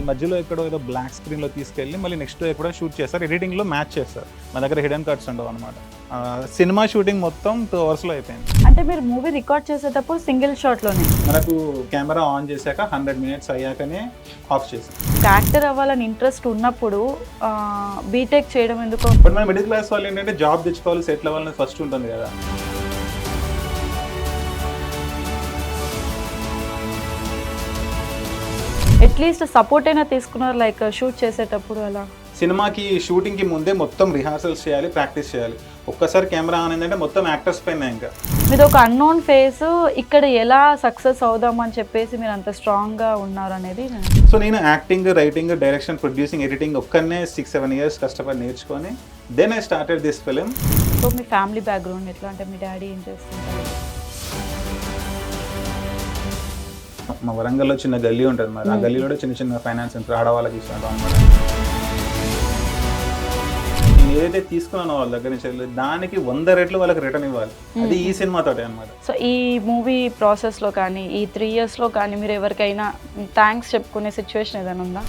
మధ్యలో ఎక్కడో ఏదో బ్లాక్ స్క్రీన్లో తీసుకెళ్ళి మళ్ళీ నెక్స్ట్ డే కూడా షూట్ చేస్తారు, ఎడిటింగ్లో మ్యాచ్ చేస్తారు. మా దగ్గర హిడెన్ కట్స్ ఉండవు అనమాట. సినిమా షూటింగ్ మొత్తం 2 అవర్స్లో అయిపోయింది. అంటే మీరు మూవీ రికార్డ్ చేసేటప్పుడు సింగిల్ షాట్లోనే మనకు కెమెరా ఆన్ చేశాక 100 minutes అయ్యాకనే ఆఫ్ చేసాం. యాక్టర్ అవ్వాలని ఇంట్రెస్ట్ ఉన్నప్పుడు బీటెక్ చేయడం ఎందుకు? బట్ మన మిడిల్ క్లాస్ వాళ్ళు ఏంటంటే జాబ్ తెచ్చుకోవాలి, సెటిల్ అవ్వాలని ఫస్ట్ ఉంటుంది కదా. అట్లీస్ట్ సపోర్ట్ అయినా తీసుకున్నారు లైక్ షూట్ చేసేటప్పుడు అలా? సినిమాకి షూటింగ్కి ముందే మొత్తం రిహార్సల్స్ చేయాలి, ప్రాక్టీస్ చేయాలి. ఒక్కసారి కెమెరా ఆన్ అయిందంటే మొత్తం యాక్టర్స్ పైన ఇంకా. మీది ఒక అన్నోన్ ఫేస్, ఇక్కడ ఎలా సక్సెస్ అవుదామని చెప్పేసి మీరు అంత స్ట్రాంగ్గా ఉన్నారు అనేది. సో నేను acting, writing, direction, producing, editing ఒక్కనే 6-7 years కష్టపడి నేర్చుకొని then I started this film. So మీ ఫ్యామిలీ బ్యాక్గ్రౌండ్ ఎట్లా, అంటే మీ డాడీ ఏం చేస్తుంటారు? మా వరంగల్లో చిన్న గల్లీ ఉంటుంది మరి, ఆ గల్లీలో చిన్న చిన్న ఫైనాన్స్ సెంటర్ ఆడవాళ్ళకి ఇస్తాను అనమాట. నేను ఏదైతే తీసుకున్నానో వాళ్ళ దగ్గర నుంచి దానికి 100 రెట్లు వాళ్ళకి రిటర్న్ ఇవ్వాలి. అది ఈ సినిమాతోటే అనమాట. సో ఈ మూవీ ప్రాసెస్లో కానీ ఈ 3 yearsలో కానీ మీరు ఎవరికైనా థ్యాంక్స్ చెప్పుకునే సిచ్యువేషన్ ఏదైనా ఉందా?